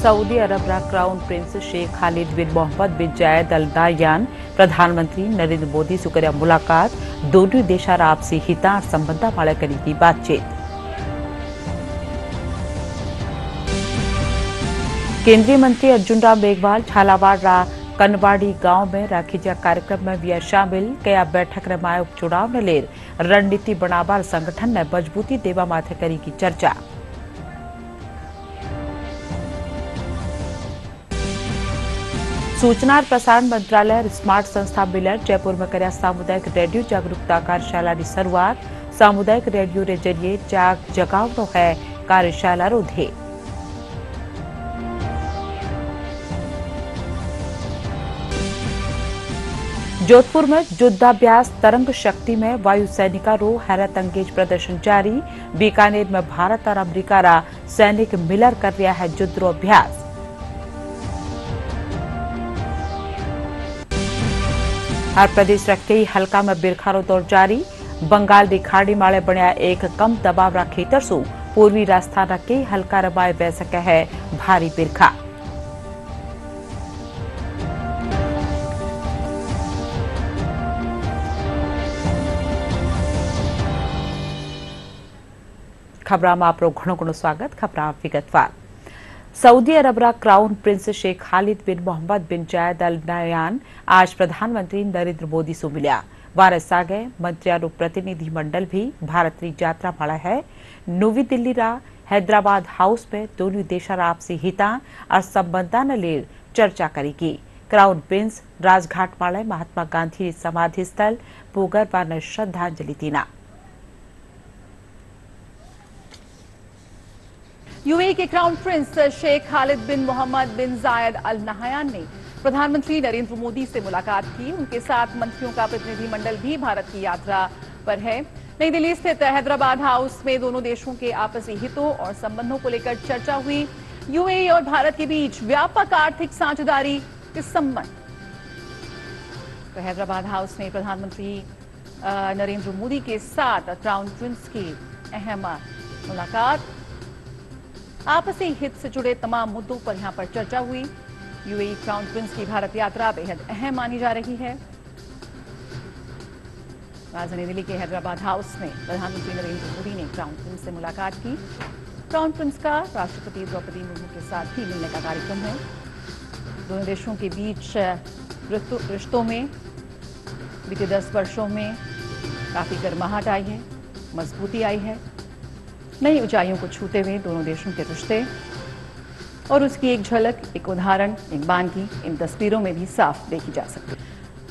Saudi अरब रा crown prince Sheikh Khalid बिन मोहम्मद बिन जायद Al Nahyan प्रधानमंत्री नरेंद्र मोदी से कर्या मुलाकात। दोनों देशार आपसी हितां संबंधा माळे करी की बातचीत। केंद्रीय मंत्री अर्जुन राम मेघवाल झालावाड़ रा कनवाड़ी गांव में राखीजा कार्यक्रम में भी शामिल। कया बैठक रमाय उपचुनाव ने लेर रणनीति बनावार संगठन ने मजबूती देवा माथे करी की चर्चा। सूचना और प्रसारण मंत्रालय स्मार्ट संस्था मिलर जयपुर में कर्या सामुदायिक रेडियो जागरूकता कार्यशाला की शुरुआत। सामुदायिक रेडियो रे जरिए जाग जगावनो है कार्यशाला रो ध्येय। जोधपुर में युद्धाभ्यास तरंग शक्ति में वायु सैनिका रो हैरत अंगेज प्रदर्शन जारी। बीकानेर में भारत और अमेरिका रा सैनिक मिलर कर रहा है युद्ध रो अभ्यास। हर प्रदेश रा कई हल्का में बिरखा रो दौर जारी। बंगाल की खाड़ी माळे बनिया एक कम दबाव रा खेतर सु पूर्वी राजस्थान रा कई हल्का रबाए बह सके है भारी बिरखा। खबरां में आपरो घणो घणो स्वागत। खबरां विगतवार। सऊदी अरब रा क्राउन प्रिंस शेख खालिद बिन मोहम्मद बिन जायद अल नाह्यान आज प्रधानमंत्री नरेंद्र मोदी से मिल्या। वारे सागे मंत्रियों प्रतिनिधि मंडल भी भारत की यात्रा माड़ा है। नवी दिल्ली रा हैदराबाद हाउस में दोनों देशा आपसी हितां और संबंधा ने लेर चर्चा करेगी। क्राउन प्रिंस राजघाट माळे महात्मा गांधी समाधि स्थल पुगर ने श्रद्धांजलि दीना। यूएई के क्राउन प्रिंस शेख खालिद बिन मोहम्मद बिन जायद अल नाह्यान ने प्रधानमंत्री नरेंद्र मोदी से मुलाकात की। उनके साथ मंत्रियों का प्रतिनिधिमंडल भी भारत की यात्रा पर है। नई दिल्ली स्थित हैदराबाद हाउस में दोनों देशों के आपसी हितों और संबंधों को लेकर चर्चा हुई। यूएई और भारत के बीच व्यापक आर्थिक साझेदारी के संबंध। तो हैदराबाद हाउस में प्रधानमंत्री नरेंद्र मोदी के साथ क्राउन प्रिंस की अहम मुलाकात। आपसी हित से जुड़े तमाम मुद्दों पर यहां पर चर्चा हुई। यूएई क्राउन प्रिंस की भारत यात्रा बेहद अहम मानी जा रही है। राजधानी दिल्ली के हैदराबाद हाउस में प्रधानमंत्री नरेंद्र मोदी ने क्राउन प्रिंस से मुलाकात की। क्राउन प्रिंस का राष्ट्रपति द्रौपदी मुर्मू के साथ भी मिलने का कार्यक्रम है। दोनों देशों के बीच रिश्तों में बीते 10 वर्षों में काफी गर्माहट आई है, मजबूती आई है। नई ऊंचाइयों को छूते हुए दोनों देशों के रिश्ते और उसकी एक झलक, एक उदाहरण, एक बानगी इन तस्वीरों में भी साफ देखी जा सकती है।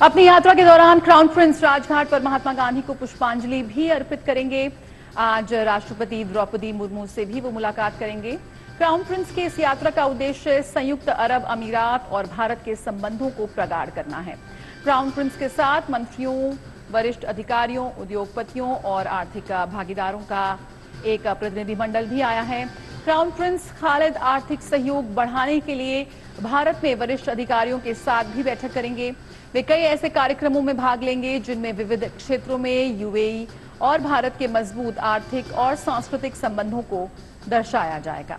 अपनी यात्रा के दौरान क्राउन प्रिंस राजघाट पर महात्मा गांधी को पुष्पांजलि भी अर्पित करेंगे। आज राष्ट्रपति द्रौपदी मुर्मू से भी वो मुलाकात करेंगे। क्राउन प्रिंस की इस यात्रा का उद्देश्य संयुक्त अरब अमीरात और भारत के संबंधों को प्रगाढ़ करना है। क्राउन प्रिंस के साथ मंत्रियों, वरिष्ठ अधिकारियों, उद्योगपतियों और आर्थिक भागीदारों का एक प्रतिनिधिमंडल भी आया है। क्राउन प्रिंस खालिद आर्थिक सहयोग बढ़ाने के लिए भारत में वरिष्ठ अधिकारियों के साथ भी बैठक करेंगे। वे कई ऐसे कार्यक्रमों में भाग लेंगे जिनमें विविध क्षेत्रों में यूएई और भारत के मजबूत आर्थिक और सांस्कृतिक संबंधों को दर्शाया जाएगा।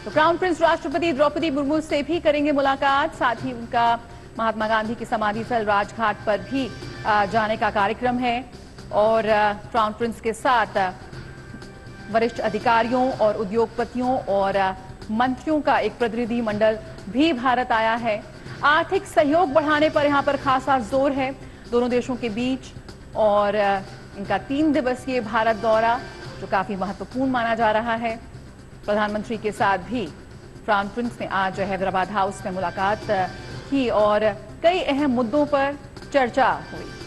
तो क्राउन प्रिंस राष्ट्रपति द्रौपदी मुर्मू से भी करेंगे मुलाकात। साथ ही उनका महात्मा गांधी की समाधि स्थल राजघाट पर भी जाने का कार्यक्रम है। और क्राउन प्रिंस के साथ वरिष्ठ अधिकारियों और उद्योगपतियों और मंत्रियों का एक प्रतिनिधि मंडल भी भारत आया है। आर्थिक सहयोग बढ़ाने पर यहां पर खासा जोर है दोनों देशों के बीच। और इनका 3 दिवसीय भारत दौरा जो काफी महत्वपूर्ण माना जा रहा है। प्रधानमंत्री के साथ भी क्राउन प्रिंस ने आज हैदराबाद हाउस में मुलाकात की और कई अहम मुद्दों पर चर्चा हुई।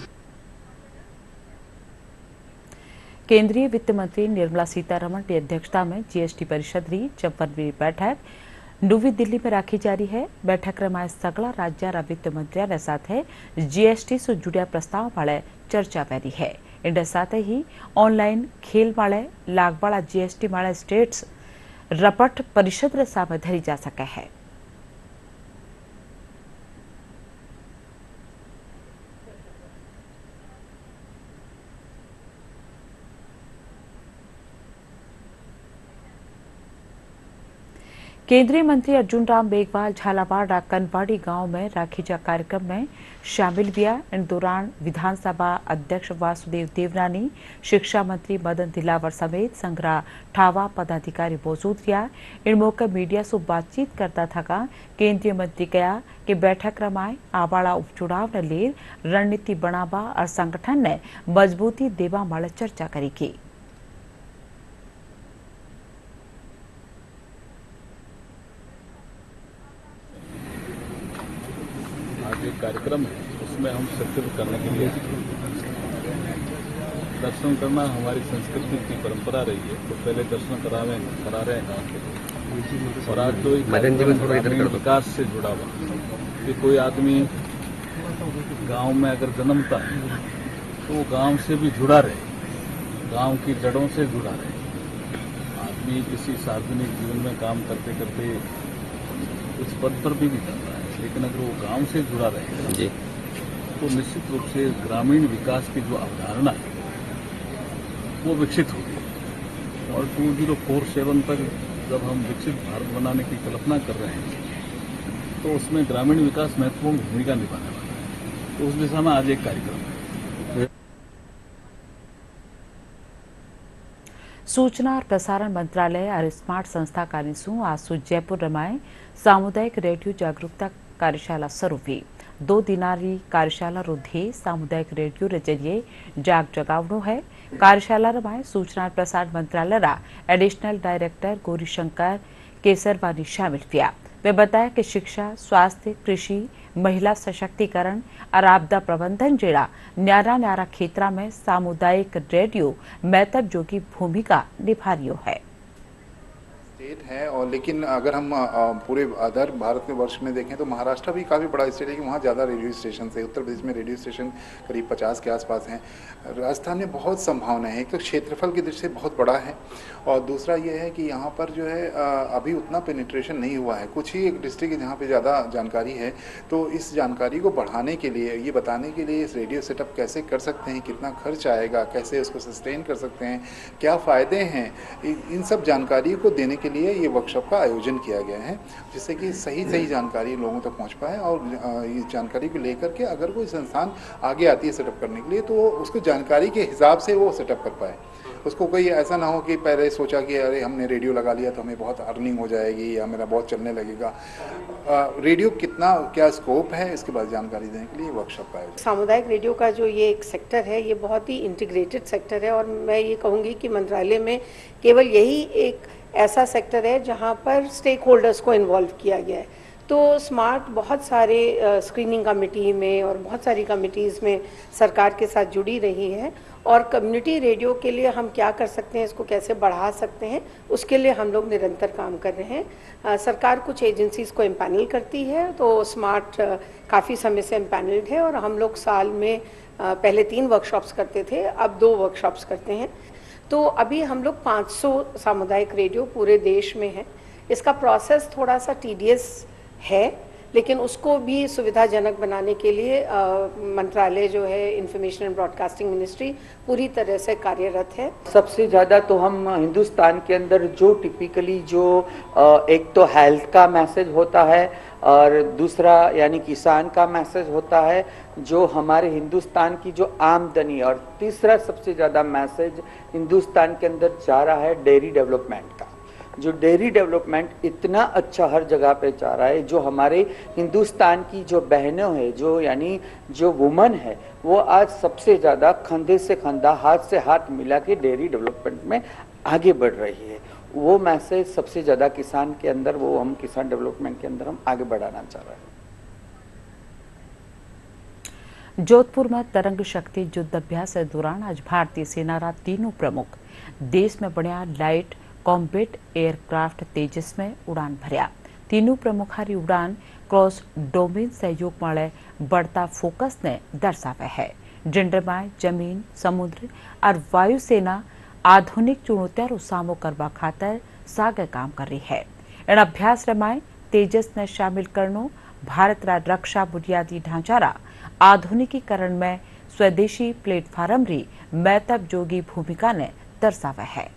केंद्रीय वित्त मंत्री निर्मला सीतारमण की अध्यक्षता में जीएसटी परिषद री 54वीं बैठक नवी दिल्ली में राखी जा रही है। बैठक में सगला राज्य वित्त मंत्रियों ने साथ जीएसटी से जुड़िया प्रस्ताव वाले चर्चा करी है। इनके साथ ही ऑनलाइन खेल वाले लागवाड़ा जीएसटी वाले स्टेट्स रपट परिषद रे सामने धरी जा सके है। केंद्रीय मंत्री अर्जुन राम मेघवाल झालावाड़ कनवाड़ी गांव में राखीजा कार्यक्रम में शामिल हुआ। इन दौरान विधानसभा अध्यक्ष वासुदेव देवनानी, शिक्षा मंत्री मदन दिलावर समेत संग्रह ठावा पदाधिकारी मौजूद रहा। इन मौके मीडिया से बातचीत करता था केंद्रीय मंत्री कहा कि बैठक रमाए आवाड़ा उपचुनाव ने ले रणनीति बनावा और संगठन ने मजबूती देवा माले चर्चा करेगी। एक कार्यक्रम है, उसमें हम सत्कृत करने के लिए दर्शन करना हमारी संस्कृति की परंपरा रही है। तो पहले दर्शन करा रहे हैं गाँव के। और आज तो ग्रामीण विकास से जुड़ा हुआ कि कोई आदमी गांव में अगर जन्मता है तो वो गांव से भी जुड़ा रहे, गांव की जड़ों से जुड़ा रहे। आदमी किसी सार्वजनिक जीवन में काम करते करते उस पद पर भी नहीं जाता है, लेकिन अगर वो गांव से जुड़ा रहे जी तो निश्चित रूप से ग्रामीण विकास की जो अवधारणा है वो विकसित होगी। और 2047 तक जब हम विकसित भारत बनाने की कल्पना कर रहे हैं तो उसमें ग्रामीण विकास महत्वपूर्ण भूमिका निभाने वाला है। तो उस दिशा में आज एक कार्यक्रम है। सूचना और प्रसारण मंत्रालय और स्मार्ट संस्था कार्यसू आज जयपुर रमाए सामुदायिक रेडियो जागरूकता कार्यशाला शुरू हुई। 2 दिनारी कार्यशाला रुद्धे सामुदायिक रेडियो रे जरिए जाग जगावनो है। कार्यशाला रमाए सूचना और प्रसारण मंत्रालय रा एडिशनल डायरेक्टर गौरीशंकर केसरवानी शामिल हुआ। वे बताया कि शिक्षा, स्वास्थ्य, कृषि, महिला सशक्तिकरण और आपदा प्रबंधन जेड़ा न्यारा क्षेत्र में सामुदायिक रेडियो महत्व जोगी भूमिका निभा रही है। स्टेट है और लेकिन अगर हम पूरे अदर भारत के वर्ष में देखें तो महाराष्ट्र भी काफ़ी बड़ा स्टेट है कि वहाँ ज़्यादा रेडियो स्टेशन है। उत्तर प्रदेश में रेडियो स्टेशन करीब 50 के आसपास हैं। राजस्थान में बहुत संभावनाएं हैं, तो क्षेत्रफल की दृष्टि से बहुत बड़ा है। और दूसरा ये है कि यहाँ पर जो है अभी उतना पेनिट्रेशन नहीं हुआ है। कुछ ही एक डिस्ट्रिक्ट है जहाँ पे ज़्यादा जानकारी है। तो इस जानकारी को बढ़ाने के लिए, ये बताने के लिए इस रेडियो सेटअप कैसे कर सकते हैं, कितना खर्च आएगा, कैसे उसको सस्टेन कर सकते हैं, क्या फ़ायदे हैं, इन सब जानकारी को देने के लिए ये वर्कशॉप का आयोजन किया गया है, जिससे कि सही जानकारी लोगों तक पहुँच पाए। और ये जानकारी को लेकर के अगर कोई संस्थान आगे आती है सेटअप करने के लिए तो उसको जानकारी के हिसाब से वो सेटअप कर पाए। उसको कोई ऐसा ना हो कि पहले सोचा कि अरे हमने रेडियो लगा लिया तो हमें बहुत अर्निंग हो जाएगी या मेरा बहुत चलने लगेगा। रेडियो कितना क्या स्कोप है, इसके बाद जानकारी देने के लिए वर्कशॉप का आयोजन। सामुदायिक रेडियो का जो ये एक सेक्टर है, ये बहुत ही इंटीग्रेटेड सेक्टर है। और मैं ये कहूँगी कि मंत्रालय में केवल यही एक ऐसा सेक्टर है जहाँ पर स्टेक होल्डर्स को इन्वॉल्व किया गया है। तो स्मार्ट बहुत सारे स्क्रीनिंग कमेटी में और बहुत सारी कमिटीज़ में सरकार के साथ जुड़ी रही है। और कम्युनिटी रेडियो के लिए हम क्या कर सकते हैं, इसको कैसे बढ़ा सकते हैं, उसके लिए हम लोग निरंतर काम कर रहे हैं। सरकार कुछ एजेंसीज़ को एम्पैनल करती है, तो स्मार्ट काफ़ी समय से एम्पैनल्ड है। और हम लोग साल में पहले 3 वर्कशॉप्स करते थे, अब 2 वर्कशॉप्स करते हैं। तो अभी हम लोग 500 सामुदायिक रेडियो पूरे देश में है। इसका प्रोसेस थोड़ा सा टीडियस है, लेकिन उसको भी सुविधाजनक बनाने के लिए मंत्रालय जो है इंफॉर्मेशन एंड ब्रॉडकास्टिंग मिनिस्ट्री पूरी तरह से कार्यरत है। सबसे ज़्यादा तो हम हिंदुस्तान के अंदर जो टिपिकली जो एक तो हेल्थ का मैसेज होता है और दूसरा यानी किसान का मैसेज होता है, जो हमारे हिंदुस्तान की जो आमदनी, और तीसरा सबसे ज़्यादा मैसेज हिंदुस्तान के अंदर जा रहा है डेयरी डेवलपमेंट का। जो डेयरी डेवलपमेंट इतना अच्छा हर जगह पे जा रहा है, जो हमारे हिंदुस्तान की जो बहनें हैं, जो यानी जो वुमन है, वो आज सबसे ज़्यादा कंधे से कंधा, हाथ से हाथ मिला के डेयरी डेवलपमेंट में आगे बढ़ रही है। वो मैसेज सबसे ज़्यादा किसान के अंदर, वो हम किसान डेवलपमेंट के अंदर हम आगे बढ़ाना चाह रहे हैं। जोधपुर में तरंग शक्ति युद्ध अभ्यास के दौरान आज भारतीय सेना रा तीनों प्रमुख देश में बढ़िया लाइट कॉम्बैट एयरक्राफ्ट तेजस में उड़ान भरिया। तीनों प्रमुखारी उड़ान क्रॉस डोमेन सहयोग वाले बढ़ता फोकस ने दर्शावे है। जिनमें जमीन, समुद्र और वायुसेना आधुनिक चुनौतियों रो सामो करवा खातर सागे काम कर रही है। इन अभ्यास रमाए तेजस ने शामिल करनो भारत रा रक्षा बुनियादी ढांचा रा आधुनिकीकरण में स्वदेशी प्लेटफॉर्म री महत्व जोगी भूमिका ने दर्शावे है।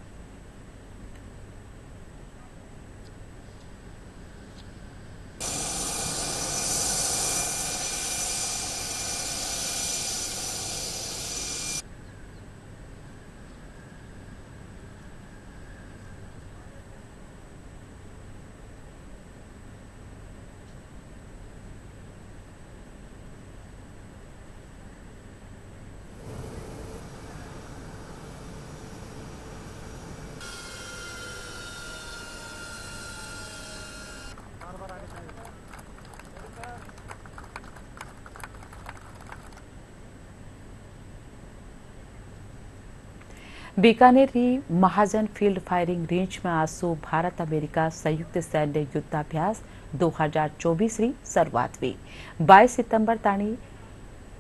बीकानेरी महाजन फील्ड फायरिंग रेंज में आज भारत अमेरिका संयुक्त सैन्य युद्धाभ्यास 2024 री शुरुआत हुई। 22 सितंबर ताणी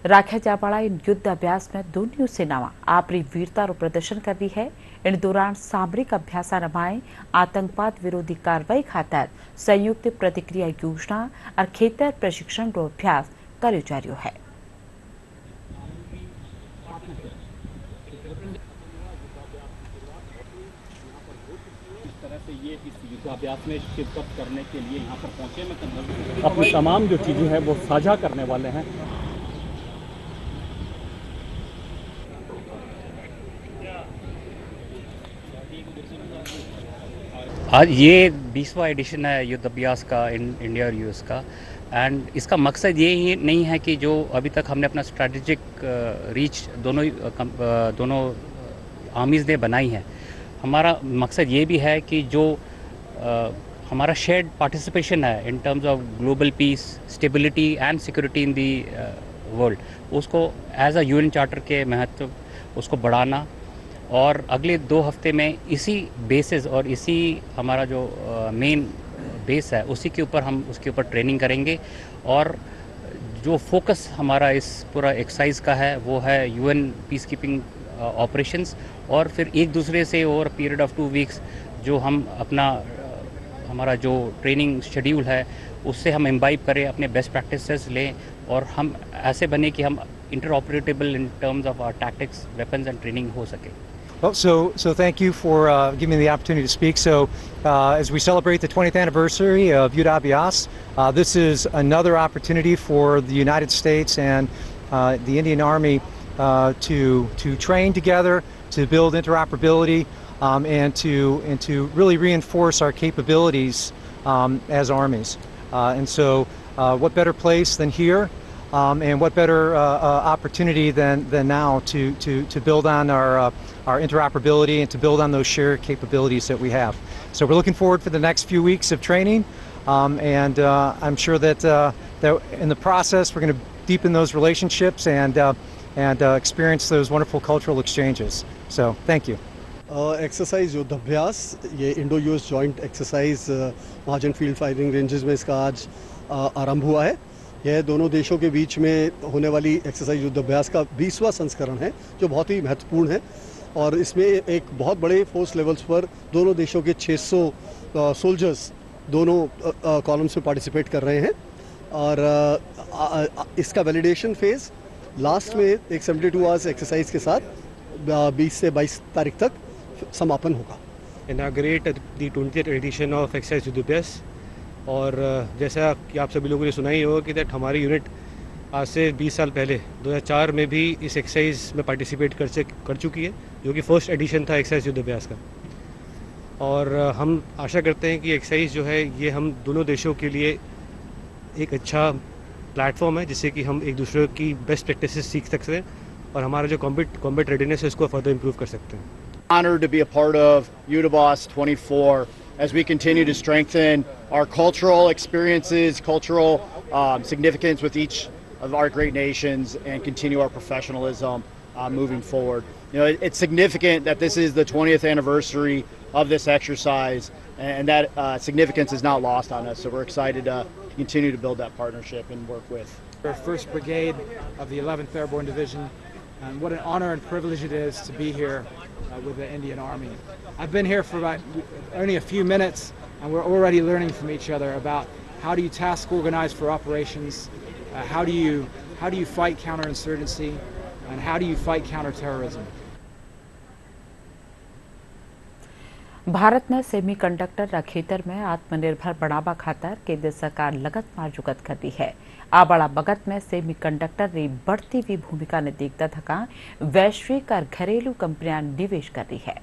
राख्या जावाड़ा इन युद्ध अभ्यास में दोनों सेनावां आपरी वीरता प्रदर्शन कर रही है। इन दौरान सामरिक अभ्यास रमाए आतंकवाद विरोधी कार्रवाई खातर संयुक्त प्रतिक्रिया योजना और खेतर प्रशिक्षण रो अभ्यास करो जा रह्यो है। ये इस युद्धाभ्यास में शिरकत करने के लिए यहाँ पर पहुंचे मैं अपनी तमाम जो चीज़ें हैं वो साझा करने वाले हैं। आज ये 20वां एडिशन है युद्ध अभ्यास का इंडिया और यूएस का, एंड इसका मकसद ये ही नहीं है कि जो अभी तक हमने अपना स्ट्रेटेजिक रीच दोनों आर्मीज़ ने बनाई है, हमारा मकसद ये भी है कि जो हमारा शेयर्ड पार्टिसिपेशन है इन terms of global piece, stability and security in the world, उसको एज अ यूएन चार्टर के महत्व उसको बढ़ाना, और अगले 2 हफ्ते में इसी बेसिस और इसी हमारा जो मेन बेस है उसी के ऊपर हम उसके ऊपर ट्रेनिंग करेंगे। और जो फोकस हमारा इस पूरा एक्सरसाइज का है वो है यूएन पीस कीपिंग ऑपरेशंस, और फिर एक दूसरे से ओवर पीरियड ऑफ 2 वीक्स जो हम अपना हमारा जो ट्रेनिंग शेड्यूल है उससे हम इम्बाइब करें, अपने बेस्ट प्रैक्टिसेस लें और हम ऐसे बने कि हम interoperable in terms of our tactics, weapons and training हो सके। Well, so thank you for giving me the opportunity to speak. So, as we celebrate the 20th anniversary of Yuddha Abhyas, this is another opportunity for the United States and the Indian Army to train together, to build interoperability, and to really reinforce our capabilities as armies. And so, what better place than here? And what better opportunity than now to build on our interoperability and to build on those shared capabilities that we have. So we're looking forward for the next few weeks of training, and I'm sure that in the process we're going to deepen those relationships and experience those wonderful cultural exchanges. So thank you. Exercise युद्धाभ्यास, ये Indo US joint exercise महाजन field firing ranges में इसका आज आरंभ हुआ है। यह दोनों देशों के बीच में होने वाली एक्सरसाइज युद्धाभ्यास का 20वां संस्करण है जो बहुत ही महत्वपूर्ण है, और इसमें एक बहुत बड़े फोर्स लेवल्स पर दोनों देशों के 600 सोल्जर्स दोनों कॉलम्स में पार्टिसिपेट कर रहे हैं। और इसका वैलिडेशन फेज़ लास्ट में एक 72 आवर्स एक्सरसाइज के साथ 20 से 22 तारीख तक समापन होगा। Inaugurate the 20th edition of exercise Yudhabhyas, और जैसा कि आप सभी लोगों ने सुना ही होगा कि दैट हमारी यूनिट आज से 20 साल पहले 2004 में भी इस एक्सरसाइज में पार्टिसिपेट कर चुकी है, जो कि फर्स्ट एडिशन था एक्सरसाइज युद्धाभ्यास का। और हम आशा करते हैं कि एक्सरसाइज जो है ये हम दोनों देशों के लिए एक अच्छा प्लेटफॉर्म है जिससे कि हम एक दूसरे की बेस्ट प्रैक्टिसेस सीख सकते हैं और हमारा जो कॉम्बैट रेडीनेस है उसको फर्दर इम्प्रूव कर सकते हैं। Honored to be a part of UDABOS 24 as we continue to strengthen our cultural experiences, cultural significance with each of our great nations, and continue our professionalism moving forward. You know, it's significant that this is the 20th anniversary of this exercise, and that significance is not lost on us. So we're excited to continue to build that partnership and work with. Our 1st Brigade of the 11th Airborne Division, and what an honor and privilege it is to be here with the Indian Army. I've been here for about only a few minutes, and we're already learning from each other about how do you task organize for operations, how do you fight counterinsurgency, and how do you fight counterterrorism. Bharat ने semiconductor रा खेतर में आत्मनिर्भर बनावा खातर केंद्र सरकार लगातार जुगत कर रही है। आबड़ा बगत में सेमीकंडक्टर री बढ़ती हुई भूमिका ने देखता थका वैश्विक और घरेलू कंपनियां निवेश कर रही है।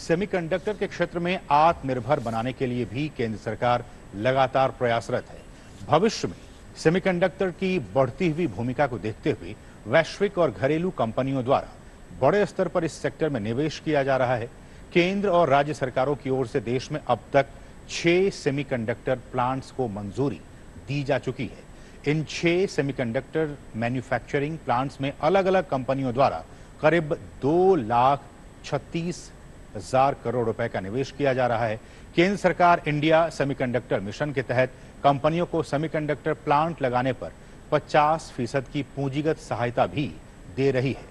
सेमीकंडक्टर के क्षेत्र में आत्मनिर्भर बनाने के लिए भी केंद्र सरकार लगातार प्रयासरत है। भविष्य में सेमीकंडक्टर की बढ़ती हुई भूमिका को देखते हुए वैश्विक और घरेलू कंपनियों द्वारा बड़े स्तर पर इस सेक्टर में निवेश किया जा रहा है। केंद्र और राज्य सरकारों की ओर से देश में अब तक 6 सेमीकंडक्टर प्लांट्स को मंजूरी दी जा चुकी है। इन 6 सेमीकंडक्टर मैन्युफैक्चरिंग प्लांट्स में अलग अलग कंपनियों द्वारा करीब 2,36,000 करोड़ रुपए का निवेश किया जा रहा है। केंद्र सरकार इंडिया सेमीकंडक्टर मिशन के तहत कंपनियों को सेमीकंडक्टर प्लांट लगाने पर 50% की पूंजीगत सहायता भी दे रही है।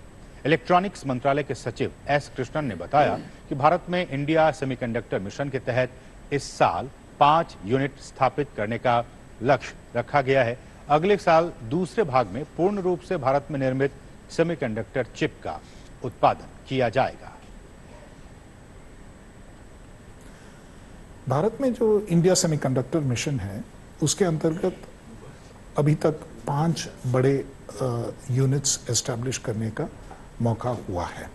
इलेक्ट्रॉनिक्स मंत्रालय के सचिव एस कृष्णन ने बताया कि भारत में इंडिया सेमीकंडक्टर मिशन के तहत इस साल 5 यूनिट स्थापित करने का लक्ष्य रखा गया है। अगले साल दूसरे भाग में पूर्ण रूप से भारत में निर्मित सेमीकंडक्टर चिप का उत्पादन किया जाएगा। भारत में जो इंडिया सेमीकंडक्टर मिशन है उसके अंतर्गत अभी तक 5 बड़े यूनिट्स एस्टैब्लिश करने का मौका हुआ है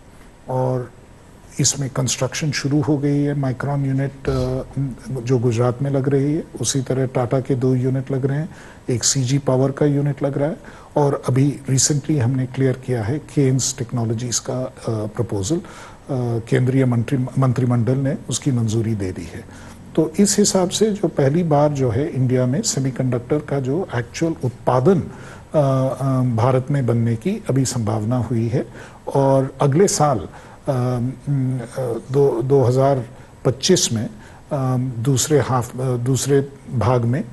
और इसमें कंस्ट्रक्शन शुरू हो गई है। माइक्रॉन यूनिट जो गुजरात में लग रही है, उसी तरह टाटा के 2 यूनिट लग रहे हैं, एक सीजी पावर का यूनिट लग रहा है और अभी रिसेंटली हमने क्लियर किया है केन्स टेक्नोलॉजीज का प्रपोजल, केंद्रीय मंत्रिमंडल ने उसकी मंजूरी दे दी है। तो इस हिसाब से जो पहली बार जो है इंडिया में सेमीकंडक्टर का जो एक्चुअल उत्पादन भारत में बनने की अभी संभावना हुई है और अगले साल 2025 में दूसरे भाग में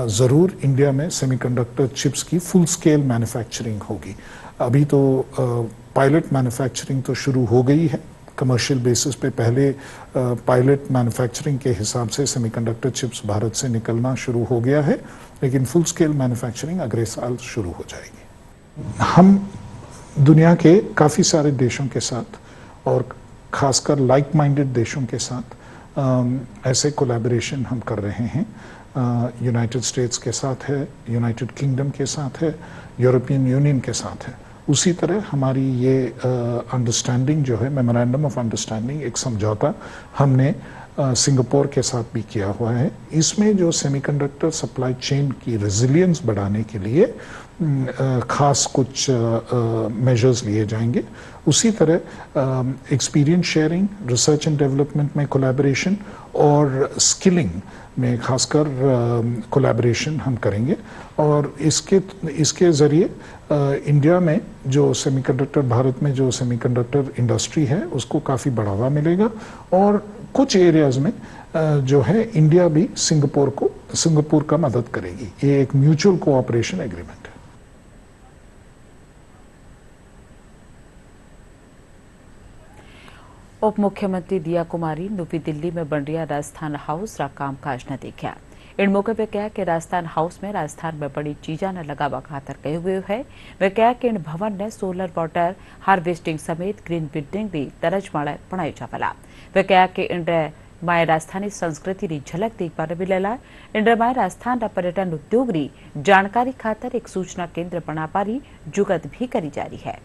ज़रूर इंडिया में सेमीकंडक्टर चिप्स की फुल स्केल मैन्युफैक्चरिंग होगी। अभी तो पायलट मैन्युफैक्चरिंग तो शुरू हो गई है, कमर्शियल बेसिस पे पहले पायलट मैन्युफैक्चरिंग के हिसाब से सेमीकंडक्टर चिप्स भारत से निकलना शुरू हो गया है, लेकिन फुल स्केल मैन्युफैक्चरिंग अगले साल शुरू हो जाएगी। हम दुनिया के काफ़ी सारे देशों के साथ और खासकर लाइक माइंडेड देशों के साथ ऐसे कोलैबोरेशन हम कर रहे हैं। यूनाइटेड स्टेट्स के साथ है, यूनाइटेड किंगडम के साथ है, यूरोपियन यूनियन के साथ है। उसी तरह हमारी ये अंडरस्टैंडिंग जो है, मेमोरेंडम ऑफ अंडरस्टैंडिंग, एक समझौता हमने सिंगापुर के साथ भी किया हुआ है। इसमें जो सेमीकंडक्टर सप्लाई चेन की रेजिलियंस बढ़ाने के लिए खास कुछ मेजर्स लिए जाएंगे। उसी तरह experience sharing, research and development में कोलैबोरेशन और स्किलिंग में खासकर कोलैबोरेशन हम करेंगे और इसके ज़रिए इंडिया में जो सेमीकंडक्टर, भारत में जो सेमीकंडक्टर इंडस्ट्री है उसको काफ़ी बढ़ावा मिलेगा और कुछ एरियाज़ में जो है इंडिया भी सिंगापुर का मदद करेगी। ये एक म्यूचुअल कोऑपरेशन एग्रीमेंट है। उप मुख्यमंत्री दिया कुमारी नवी दिल्ली में बन रहा राजस्थान हाउस रा कामकाज न देखा। इन मौके पर कहा कि राजस्थान हाउस में राजस्थान में बड़ी चीजा न लगावा खातर कहे हुए है। वे कहा कि इन भवन ने सोलर वाटर हार्वेस्टिंग समेत ग्रीन बिल्डिंग री तरजमाड़ा बनाई जावला। वे कहा कि इन माए राजस्थानी संस्कृति री झलक देखने मिलेला। इन माए राजस्थान रा पर्यटन उद्योग री जानकारी खातर एक सूचना केंद्र बना पारी जुगत भी करी जा रही है।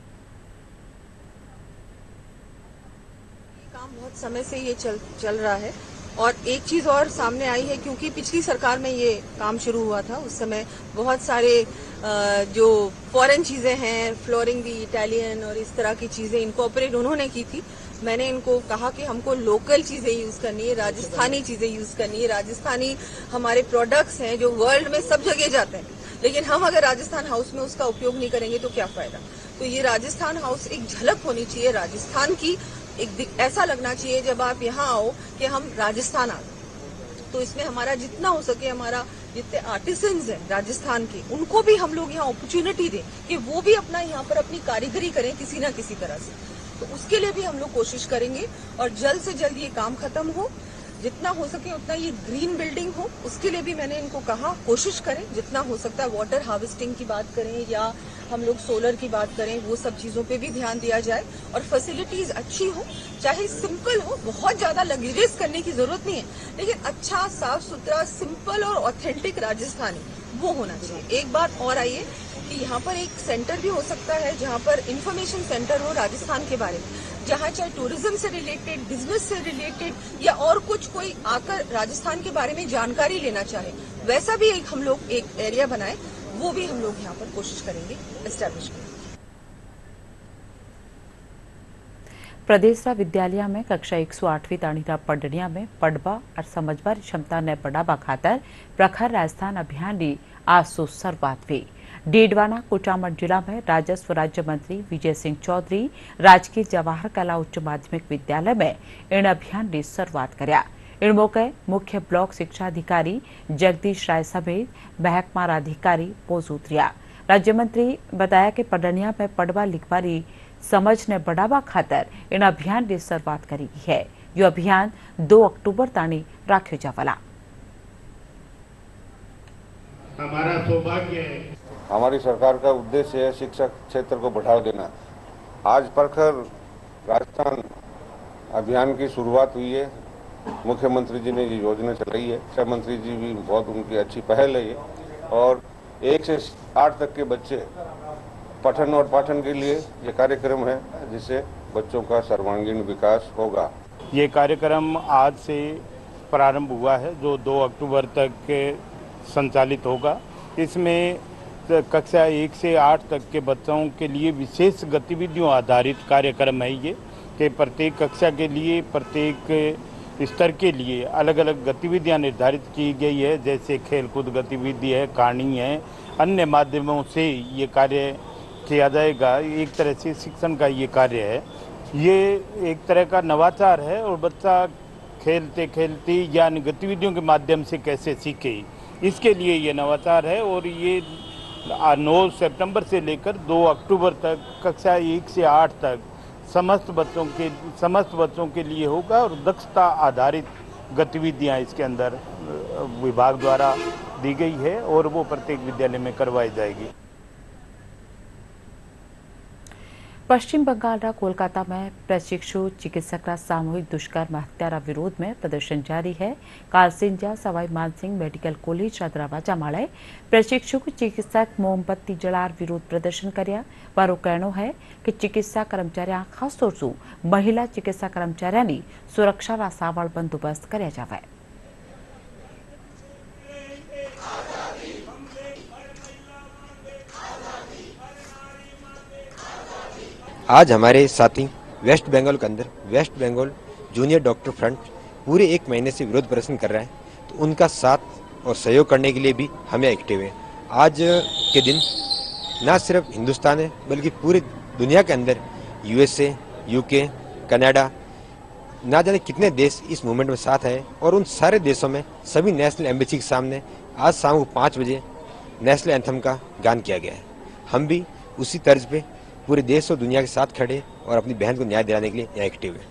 बहुत समय से ये चल रहा है और एक चीज और सामने आई है, क्योंकि पिछली सरकार में ये काम शुरू हुआ था, उस समय बहुत सारे जो फॉरेन चीजें हैं, फ्लोरिंग दी इटालियन और इस तरह की चीजें इनकॉर्पोरेट उन्होंने की थी। मैंने इनको कहा कि हमको लोकल चीजें यूज करनी है, राजस्थानी चीजें यूज करनी है। राजस्थानी हमारे प्रोडक्ट्स हैं जो वर्ल्ड में सब जगह जाते हैं, लेकिन हम अगर राजस्थान हाउस में उसका उपयोग नहीं करेंगे तो क्या फायदा। तो ये राजस्थान हाउस एक झलक होनी चाहिए राजस्थान की, एक ऐसा लगना चाहिए जब आप यहाँ आओ कि हम राजस्थान आ गए। तो इसमें हमारा जितना हो सके, हमारा जितने आर्टिसंस हैं राजस्थान के, उनको भी हम लोग यहाँ अपॉर्चुनिटी दें कि वो भी अपना यहाँ पर अपनी कारीगरी करें किसी ना किसी तरह से। तो उसके लिए भी हम लोग कोशिश करेंगे और जल्द से जल्द ये काम खत्म हो, जितना हो सके उतना ये ग्रीन बिल्डिंग हो। उसके लिए भी मैंने इनको कहा कोशिश करें जितना हो सकता है। वाटर हार्वेस्टिंग की बात करें या हम लोग सोलर की बात करें, वो सब चीजों पे भी ध्यान दिया जाए और फैसिलिटीज अच्छी हो, चाहे सिंपल हो, बहुत ज्यादा लग्जरियस करने की जरूरत नहीं है, लेकिन अच्छा साफ सुथरा सिंपल और ऑथेंटिक राजस्थानी वो होना चाहिए। एक बात और आई है कि यहाँ पर एक सेंटर भी हो सकता है जहाँ पर इंफॉर्मेशन सेंटर हो राजस्थान के बारे में, जहाँ चाहे टूरिज्म से रिलेटेड, बिजनेस से रिलेटेड या और कुछ कोई आकर राजस्थान के बारे में जानकारी लेना चाहे, वैसा भी एक हम लोग एक एरिया बनाए, वो भी हम लोग यहाँ पर कोशिश करेंगे एस्टैब्लिश करने की। प्रदेशरा विद्यालय में कक्षा 108वीं ताणीना पढ़णिया में पढ़वा और समझवारी क्षमता ने बढ़ावा खातर प्रखर राजस्थान अभियान की आज सु शुरुआत हुई। डीडवाना कुचामन जिला में राजस्व राज्य मंत्री विजय सिंह चौधरी राजकीय जवाहर कला उच्च माध्यमिक विद्यालय में इन अभियान की शुरुआत कर्या। इन मौके मुख्य ब्लॉक शिक्षा अधिकारी जगदीश राय समेत महकमा अधिकारी मौजूद रहा। राज्य मंत्री बताया कि पढ़णिया में पढ़वा लिखवारी समझ ने बढ़ावा खातर इन अभियान की शुरुआत करी है। यो अभियान 2 अक्टूबर ताणी राख्यो जावाला। हमारा सौभाग्य है, हमारी सरकार का उद्देश्य है शिक्षा क्षेत्र को बढ़ावा देना। आज प्रखर राजस्थान अभियान की शुरुआत हुई है। मुख्यमंत्री जी ने ये योजना चलाई है। शिक्षा मंत्री जी भी बहुत उनकी अच्छी पहल है ये। और 1 से 8 तक के बच्चे पठन और पाठन के लिए ये कार्यक्रम है, जिससे बच्चों का सर्वांगीण विकास होगा। ये कार्यक्रम आज से प्रारंभ हुआ है जो 2 अक्टूबर तक संचालित होगा। इसमें कक्षा 1 से 8 तक के बच्चों के लिए विशेष गतिविधियों आधारित कार्यक्रम है ये, कि प्रत्येक कक्षा के लिए प्रत्येक स्तर के लिए अलग अलग गतिविधियां निर्धारित की गई है, जैसे खेलकूद गतिविधि है, कहानी है, अन्य माध्यमों से ये कार्य किया जाएगा। एक तरह से शिक्षण का ये कार्य है, ये एक तरह का नवाचार है और बच्चा खेलते खेलते यानी गतिविधियों के माध्यम से कैसे सीखे, इसके लिए ये नवाचार है। और ये 9 सितंबर से लेकर 2 अक्टूबर तक कक्षा 1 से 8 तक समस्त बच्चों के लिए होगा और दक्षता आधारित गतिविधियां इसके अंदर विभाग द्वारा दी गई है और वो प्रत्येक विद्यालय में करवाई जाएगी। पश्चिम बंगाल कोलकाता में प्रशिक्षु चिकित्सक सामूहिक दुष्कर्म हत्या विरोध में प्रदर्शन जारी है। कालसिंजा सवाई मानसिंह मेडिकल कॉलेज दरवाजा माळे प्रशिक्षु चिकित्सक मोमबत्ती जलार विरोध प्रदर्शन कर्या। वारो कहनो है कि चिकित्सा कर्मचारी खास तौर से महिला चिकित्सा कर्मचारी सुरक्षा सावळ बंदोबस्त कर्या जावे। आज हमारे साथी वेस्ट बंगाल के अंदर West Bengal junior doctor front पूरे 1 महीने से विरोध प्रदर्शन कर रहा है, तो उनका साथ और सहयोग करने के लिए भी हमें एक्टिव है। आज के दिन न सिर्फ हिंदुस्तान है बल्कि पूरी दुनिया के अंदर USA, UK, कनाडा, ना जाने कितने देश इस मूवमेंट में साथ है और उन सारे देशों में सभी नेशनल एम्बेसी के सामने आज शाम को 5 बजे नेशनल एंथम का गान किया गया है। हम भी उसी तर्ज पे पूरे देश और दुनिया के साथ खड़े और अपनी बहन को न्याय दिलाने के लिए यहाँ एक्टिव है।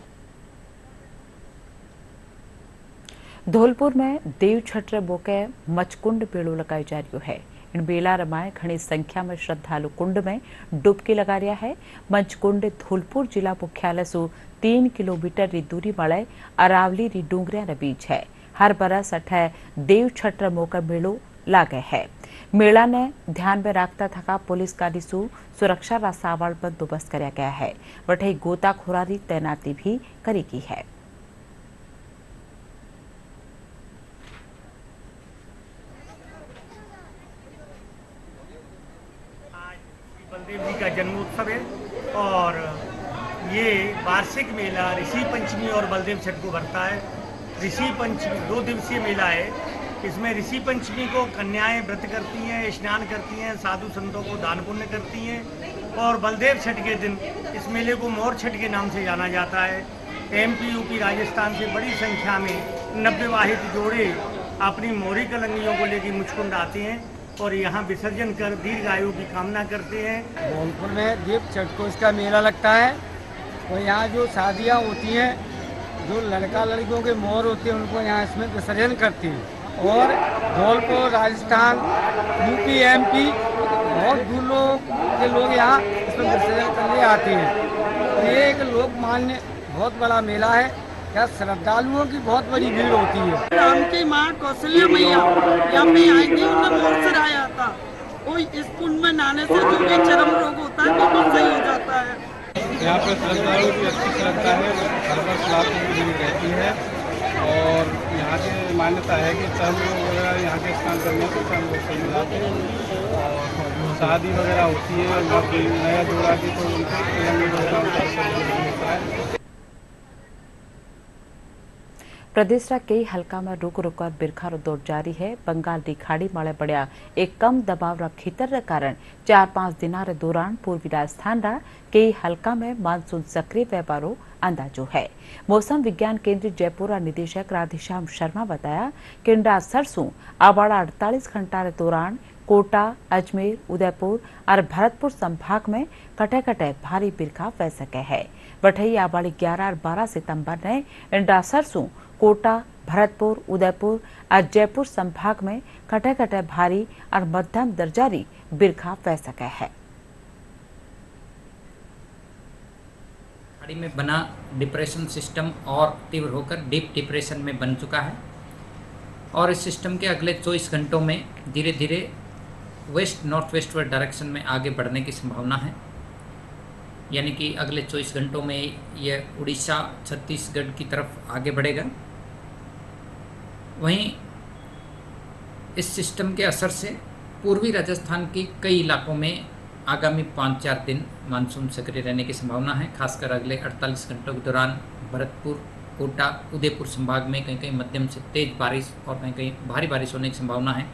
धौलपुर में देव छठ मौके मचकुंड मेलो लगाई जा रही है। इन बेला रमाए घनी संख्या में श्रद्धालु कुंड में डुबकी लगा रहा है। मंचकुंड धौलपुर जिला मुख्यालय से 3 किलोमीटर री दूरी वाले अरावली री डूंगरिया रे बीच है। हर बरस अठे देव छठ मौका मेलो लागे है। मेला ने ध्यान में रखता थका पुलिस गाड़ी सु सुरक्षा रा सावळ बंदोबस्त कराया गया है। वठे गोताखोरारी तैनाती भी करी गई है। बलदेव जी का जन्मोत्सव है और ये वार्षिक मेला ऋषि पंचमी और बलदेव छठ को भरता है। ऋषि पंचमी 2 दिवसीय मेला है। इसमें ऋषि पंचमी को कन्याएं व्रत करती हैं, स्नान करती हैं, साधु संतों को दान पुण्य करती हैं और बलदेव छठ के दिन इस मेले को मोर छठ के नाम से जाना जाता है। MP, UP, राजस्थान से बड़ी संख्या में नवविवाहित जोड़े अपनी मोरी कलंगियों को लेकर मुचकुंड आते हैं और यहाँ विसर्जन कर दीर्घायु की कामना करते हैं। धौलपुर में देव छठ को इसका मेला लगता है और यहाँ जो शादियाँ होती हैं, जो लड़का लड़कियों के मोर होते हैं, उनको यहाँ इसमें विसर्जन करते हैं। और धौलपुर, राजस्थान, UP, MP बहुत दूर के लोग यहाँ इसमें विसर्जन करने आते हैं। ये एक लोकमान्य बहुत बड़ा मेला है। यहाँ श्रद्धालुओं की बहुत बड़ी भीड़ होती है। राम की माँ कौशल्या मैया यहाँ पे आई थी, उन्हें मोर चढ़ाया था और इस कुंड में नहाने से जो भी चरम रोग होता है बिल्कुल सही हो जाता है। यहाँ पर श्रद्धालुओं की अच्छी श्रद्धा है, हर वर्ष लाखों की भीड़ रहती है और यहाँ की मान्यता है कि चरम रोग वगैरह यहाँ के स्नान करने से चरम रोग सही हो जाते हैं और शादी वगैरह होती है, नया जोड़ा की तो उनके होता है। प्रदेश कई हल्का में रुक रुक कर बिरखारो दौड़ जारी है। बंगाल की खाड़ी माळे बढ़िया एक कम दबाव खीतर कारण 4-5 दिन दौरान पूर्वी राजस्थान कई हल्का में मानसून सक्रिय व्यापारों अंदाजो है। मौसम विज्ञान केंद्र जयपुर निदेशक राधेश्याम शर्मा बताया कि इंडा सरसों आवाड़ा 48 घंटा दौरान कोटा, अजमेर, उदयपुर और भरतपुर संभाग में कटे कटे भारी बिरखा वह सके है। वठई आवाड़ी 11 और 12 सितंबर ने इंडा सरसों कोटा, भरतपुर, उदयपुर और जयपुर संभाग में कटे कटे भारी और मध्यम दर्जारी बिरखा वह सके है। खाड़ी में बना डिप्रेशन सिस्टम और तीव्र होकर डीप डिप्रेशन में बन चुका है और इस सिस्टम के अगले 24 घंटों में धीरे धीरे वेस्ट नॉर्थ वेस्टवर्ड डायरेक्शन में आगे बढ़ने की संभावना है। यानी कि अगले 24 घंटों में यह उड़ीसा, छत्तीसगढ़ की तरफ आगे बढ़ेगा। वहीं इस सिस्टम के असर से पूर्वी राजस्थान के कई इलाकों में आगामी 5-4 दिन मानसून सक्रिय रहने की संभावना है। खासकर अगले 48 घंटों के दौरान भरतपुर, कोटा, उदयपुर संभाग में कहीं कहीं मध्यम से तेज बारिश और कहीं कहीं भारी बारिश होने की संभावना है।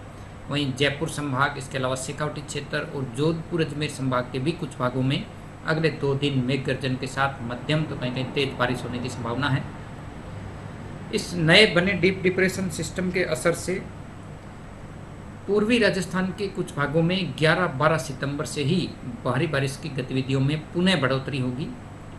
वहीं जयपुर संभाग, इसके अलावा शेखावटी क्षेत्र और जोधपुर, अजमेर संभाग के भी कुछ भागों में अगले 2 दिन मेघ गर्जन के साथ मध्यम तो कहीं कहीं तेज बारिश होने की संभावना है। इस नए बने डीप डिप्रेशन सिस्टम के असर से पूर्वी राजस्थान के कुछ भागों में 11-12 सितंबर से ही भारी बारिश की गतिविधियों में पुनः बढ़ोतरी होगी।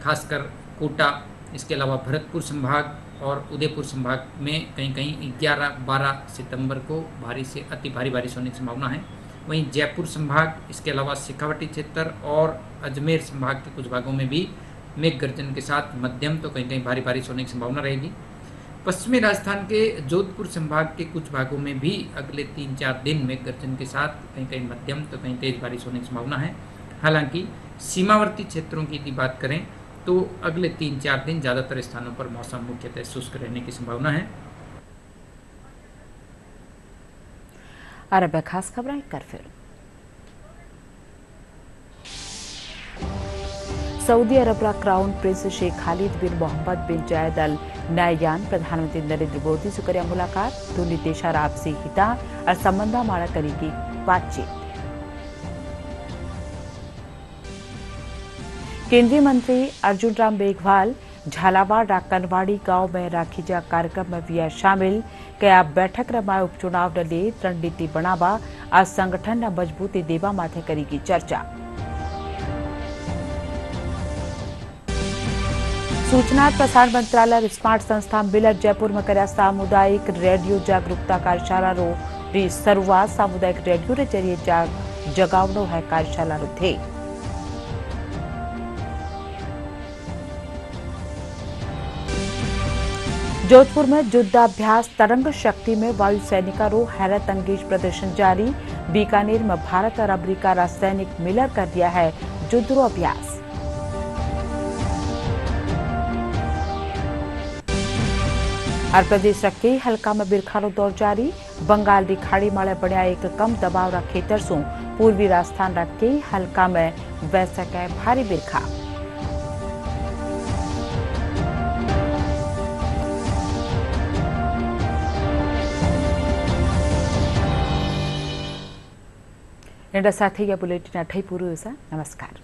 खासकर कोटा, इसके अलावा भरतपुर संभाग और उदयपुर संभाग में कहीं कहीं 11-12 सितंबर को भारी से अति भारी बारिश होने की संभावना है। वहीं जयपुर संभाग, इसके अलावा शेखावटी क्षेत्र और अजमेर संभाग के कुछ भागों में भी मेघ गर्जन के साथ मध्यम तो कहीं कहीं भारी बारिश होने की संभावना रहेगी। पश्चिमी राजस्थान के जोधपुर संभाग के कुछ भागों में भी अगले 3-4 दिन मेघ गर्जन के साथ कहीं कहीं मध्यम तो कहीं तेज बारिश होने की संभावना है। हालांकि सीमावर्ती क्षेत्रों की यदि बात करें तो अगले 3-4 दिन ज़्यादातर स्थानों पर मौसम मुख्यतः शुष्क रहने की संभावना है। और अब खास खबर एक कर फिर सऊदी अरब का क्राउन प्रिंस शेख खालिद बिन मोहम्मद बिन जायद अल नाहयान प्रधानमंत्री नरेंद्र मोदी से करें मुलाकात। दोनों देशों आपसी हित और संबंधा माड़ा करेगी बातचीत। केंद्रीय मंत्री अर्जुन राम मेघवाल झालावाड़ कनवाड़ी गांव में राखी जा कार्यक्रम में भी शामिल। क्या बैठक में उपचुनाव ने लिए रणनीति बनावा और संगठन ने मजबूती देवा माथे करेगी चर्चा। सूचना और प्रसारण मंत्रालय स्मार्ट संस्था मिलर जयपुर में कर्या सामुदायिक रेडियो जागरूकता कार्यशाला री शुरुआत। सामुदायिक रेडियो रे जरिए जगावनो है कार्यशाला रो थे। जोधपुर में युद्धाभ्यास तरंग शक्ति में वायु सैनिकों रो हैरत अंगेज प्रदर्शन जारी। बीकानेर में भारत और अमेरिका रा सैनिक मिलर कर दिया है युद्ध रो अभ्यास। और प्रदेश कई हल्का में बिरखारो दौर जारी। बंगाल की खाड़ी माळे बढ़िया एक कम दबाव रा खेतर सु पूर्वी राजस्थान रा कई हल्का में वह सके भारी बिरखा। इंडा साथे या बुलेटिन अठई पूरू नमस्कार।